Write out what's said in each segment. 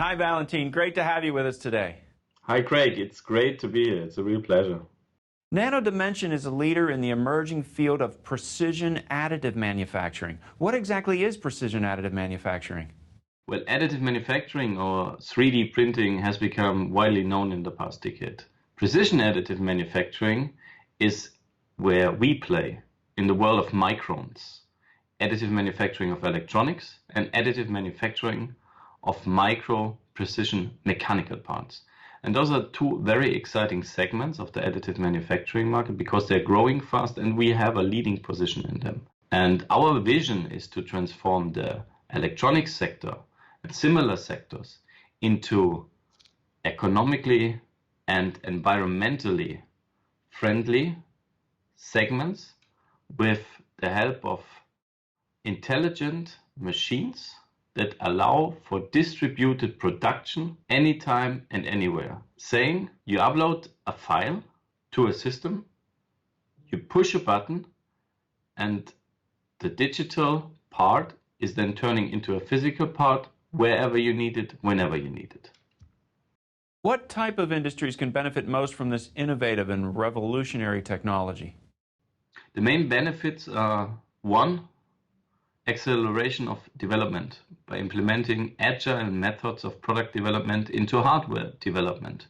Hi, Valentin. Great to have you with us today. Hi, Craig. It's great to be here. It's a real pleasure. Nano Dimension is a leader in the emerging field of precision additive manufacturing. What exactly is precision additive manufacturing? Well, additive manufacturing or 3D printing has become widely known in the past decade. Precision additive manufacturing is where we play in the world of microns. Additive manufacturing of electronics and additive manufacturing of micro precision mechanical parts. And those are two very exciting segments of the additive manufacturing market because they're growing fast and we have a leading position in them. And our vision is to transform the electronics sector and similar sectors into economically and environmentally friendly segments with the help of intelligent machines that allow for distributed production anytime and anywhere. Saying you upload a file to a system, you push a button, and the digital part is then turning into a physical part wherever you need it, whenever you need it. What type of industries can benefit most from this innovative and revolutionary technology? The main benefits are: one, acceleration of development by implementing agile methods of product development into hardware development.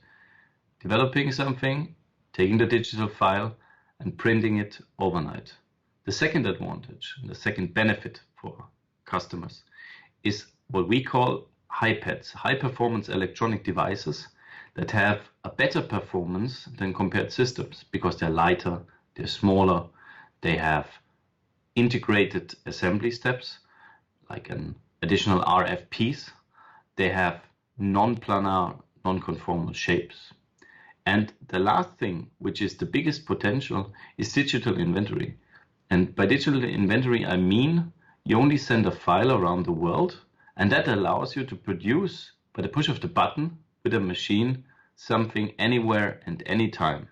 Developing something, taking the digital file and printing it overnight. The second advantage, the second benefit for customers is what we call HiPads, high performance electronic devices that have a better performance than compared systems because they're lighter, they're smaller, they have integrated assembly steps like an additional RF piece. They have non-planar, non-conformal shapes. And the last thing, which is the biggest potential, is digital inventory. And by digital inventory, I mean you only send a file around the world, and that allows you to produce, by the push of the button with a machine, something anywhere and anytime.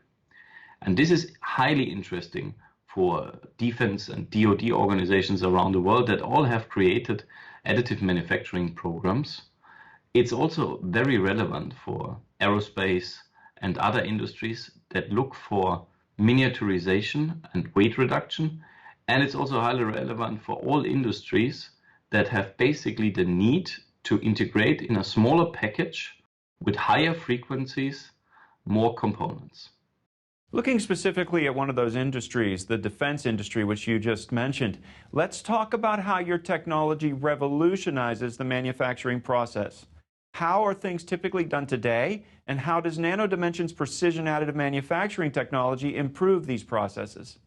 And this is highly interesting for defense and DoD organizations around the world that all have created additive manufacturing programs. It's also very relevant for aerospace and other industries that look for miniaturization and weight reduction. And it's also highly relevant for all industries that have basically the need to integrate in a smaller package with higher frequencies, more components. Looking specifically at one of those industries, the defense industry, which you just mentioned, let's talk about how your technology revolutionizes the manufacturing process. How are things typically done today, and how does Nano Dimension's precision additive manufacturing technology improve these processes?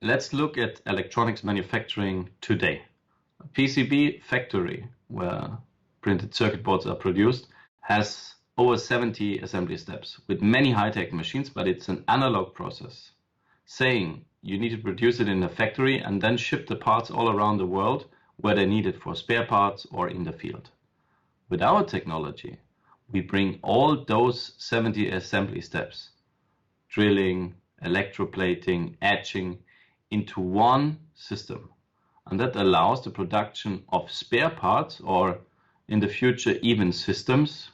Let's look at electronics manufacturing today. A PCB factory where printed circuit boards are produced has over 70 assembly steps with many high-tech machines, but it's an analog process. Saying you need to produce it in a factory and then ship the parts all around the world where they're needed for spare parts or in the field. With our technology, we bring all those 70 assembly steps, drilling, electroplating, etching, into one system. And that allows the production of spare parts, or in the future even systems,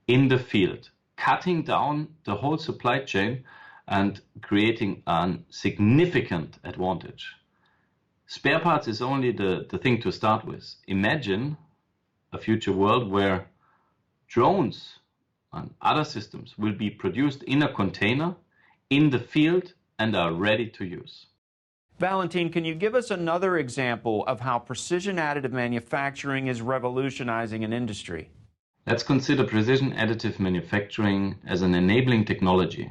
in the field, cutting down the whole supply chain and creating a significant advantage. Spare parts is only the thing to start with. Imagine a future world where drones and other systems will be produced in a container in the field and are ready to use. Valentin, can you give us another example of how precision additive manufacturing is revolutionizing an industry? Let's consider precision additive manufacturing as an enabling technology.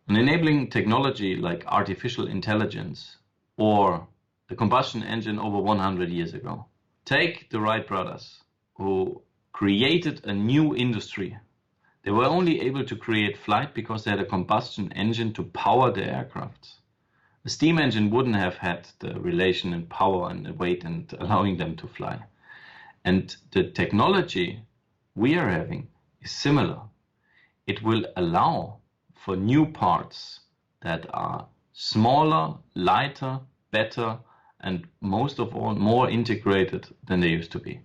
An enabling technology like artificial intelligence or the combustion engine over 100 years ago. Take the Wright brothers, who created a new industry. They were only able to create flight because they had a combustion engine to power the aircraft. A steam engine wouldn't have had the relation and power and the weight and allowing them to fly. And the technology we are having is similar. It will allow for new parts that are smaller, lighter, better, and most of all, more integrated than they used to be.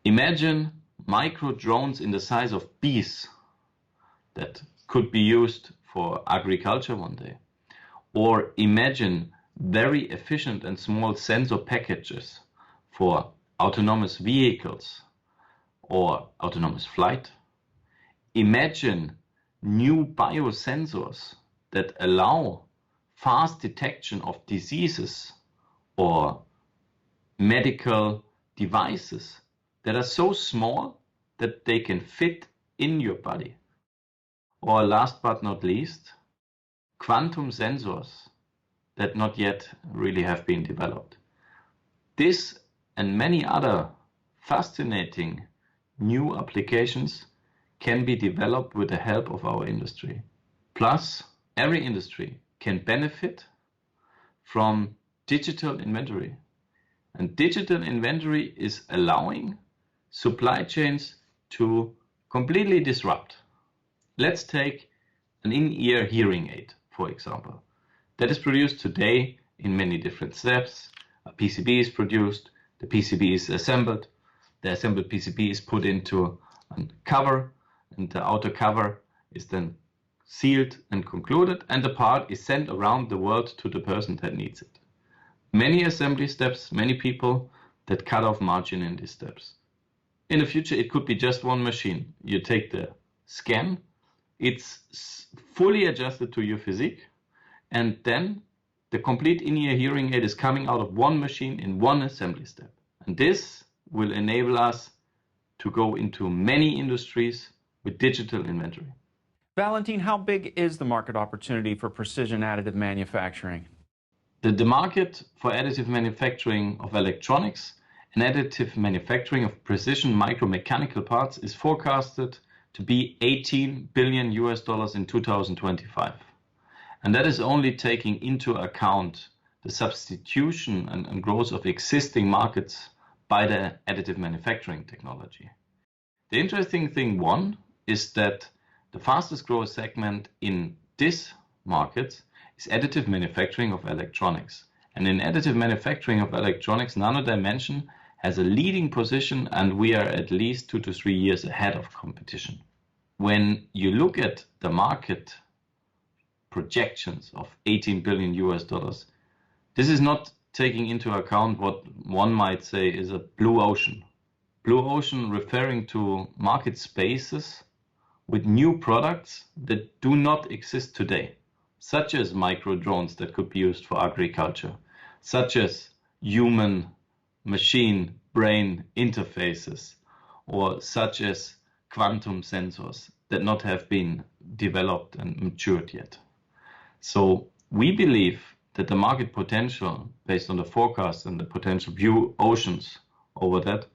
Imagine micro drones in the size of bees that could be used for agriculture one day. Or imagine very efficient and small sensor packages for autonomous vehicles or autonomous flight. Imagine new biosensors that allow fast detection of diseases or medical devices that are so small that they can fit in your body. Or last but not least, quantum sensors that not yet really have been developed. This and many other fascinating new applications can be developed with the help of our industry. Plus, every industry can benefit from digital inventory. And digital inventory is allowing supply chains to completely disrupt. Let's take an in-ear hearing aid, for example, that is produced today in many different steps. A PCB is produced, the PCB is assembled, the assembled PCB is put into a cover, and the outer cover is then sealed and concluded, and the part is sent around the world to the person that needs it. Many assembly steps, many people that cut off margin in these steps. In the future, it could be just one machine. You take the scan, it's fully adjusted to your physique, and then the complete in-ear hearing aid is coming out of one machine in one assembly step. And this will enable us to go into many industries with digital inventory. Valentin, how big is the market opportunity for precision additive manufacturing? The market for additive manufacturing of electronics and additive manufacturing of precision micromechanical parts is forecasted to be $18 billion in 2025. And that is only taking into account the substitution and growth of existing markets by the additive manufacturing technology. The interesting thing, one, is that the fastest growth segment in this market is additive manufacturing of electronics. And in additive manufacturing of electronics, Nano Dimension has a leading position, and we are at least 2 to 3 years ahead of competition. When you look at the market projections of $18 billion, this is not taking into account what one might say is a blue ocean. Blue ocean referring to market spaces with new products that do not exist today, such as micro drones that could be used for agriculture, such as human machine brain interfaces, or such as quantum sensors that not have been developed and matured yet. So we believe that the market potential, based on the forecast and the potential blue oceans over that,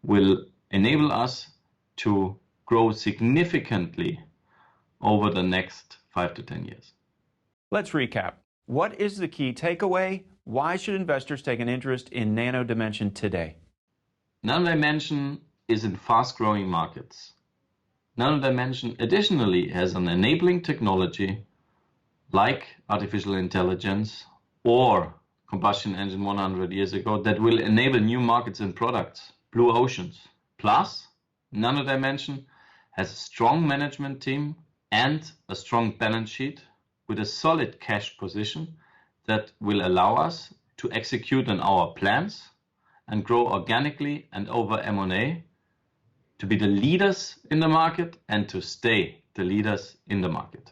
will enable us to grow significantly over the next 5 to 10 years. Let's recap. What is the key takeaway? Why should investors take an interest in Nano Dimension today? Nano Dimension is in fast-growing markets. Nano Dimension additionally has an enabling technology like artificial intelligence or combustion engine 100 years ago that will enable new markets and products, blue oceans. Plus, Nano Dimension has a strong management team and a strong balance sheet with a solid cash position that will allow us to execute on our plans and grow organically and over M&A to be the leaders in the market and to stay the leaders in the market.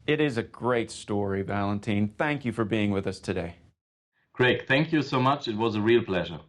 It is a great story, Valentin. Thank you for being with us today. Craig, thank you so much. It was a real pleasure.